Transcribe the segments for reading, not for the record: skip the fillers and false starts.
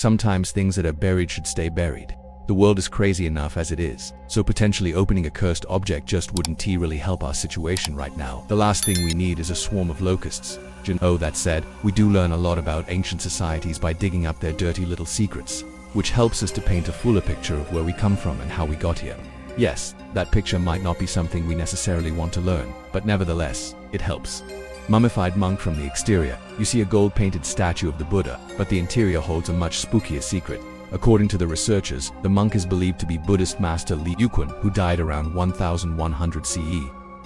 Sometimes things that are buried should stay buried. The world is crazy enough as it is, so potentially opening a cursed object just wouldn't really help our situation right now. The last thing we need is a swarm of locusts. That said, we do learn a lot about ancient societies by digging up their dirty little secrets, which helps us to paint a fuller picture of where we come from and how we got here. Yes, that picture might not be something we necessarily want to learn, but nevertheless, it helps. Mummified monk. From the exterior, you see a gold-painted statue of the Buddha, but the interior holds a much spookier secret. According to the researchers, the monk is believed to be Buddhist master Li Yukun, who died around 1100 CE.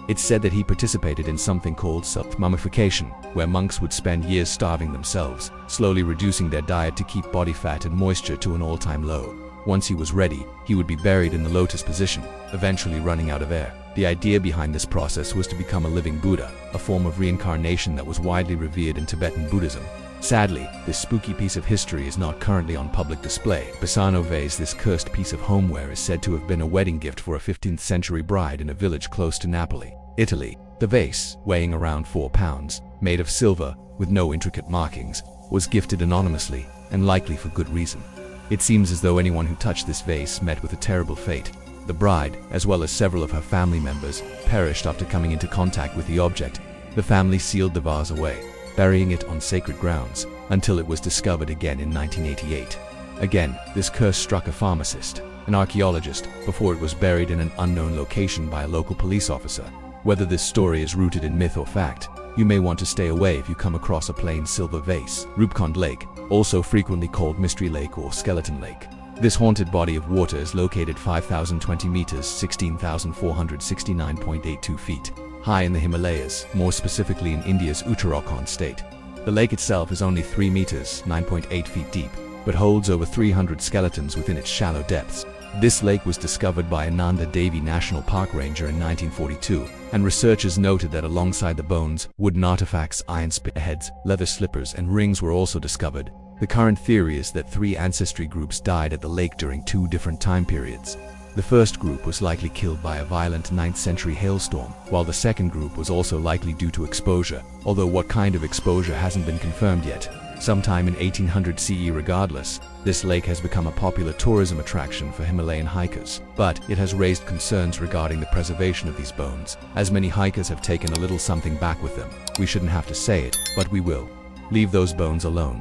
It's said that he participated in something called self-mummification, where monks would spend years starving themselves, slowly reducing their diet to keep body fat and moisture to an all-time low. Once he was ready, he would be buried in the lotus position, eventually running out of air. The idea behind this process was to become a living Buddha, a form of reincarnation that was widely revered in Tibetan Buddhism. Sadly, this spooky piece of history is not currently on public display. Bassano vase. This cursed piece of homeware is said to have been a wedding gift for a 15th century bride in a village close to Napoli, Italy. The vase, weighing around 4 pounds, made of silver, with no intricate markings, was gifted anonymously, and likely for good reason. It seems as though anyone who touched this vase met with a terrible fate. The bride, as well as several of her family members, perished after coming into contact with the object. The family sealed the vase away, burying it on sacred grounds, until it was discovered again in 1988. Again, this curse struck a pharmacist, an archaeologist, before it was buried in an unknown location by a local police officer. Whether this story is rooted in myth or fact, you may want to stay away if you come across a plain silver vase. Rupkund Lake, also frequently called Mystery Lake or Skeleton Lake. This haunted body of water is located 5,020 meters, 16,469.82 feet, high in the Himalayas, more specifically in India's Uttarakhand state. The lake itself is only 3 meters, 9.8 feet deep, but holds over 300 skeletons within its shallow depths. This lake was discovered by Ananda Devi National Park Ranger in 1942, and researchers noted that alongside the bones, wooden artifacts, iron spearheads, leather slippers, and rings were also discovered. The current theory is that 3 ancestry groups died at the lake during 2 different time periods. The first group was likely killed by a violent 9th century hailstorm, while the second group was also likely due to exposure, although what kind of exposure hasn't been confirmed yet. Sometime in 1800 CE regardless, this lake has become a popular tourism attraction for Himalayan hikers, but it has raised concerns regarding the preservation of these bones, as many hikers have taken a little something back with them. We shouldn't have to say it, but we will. Leave those bones alone.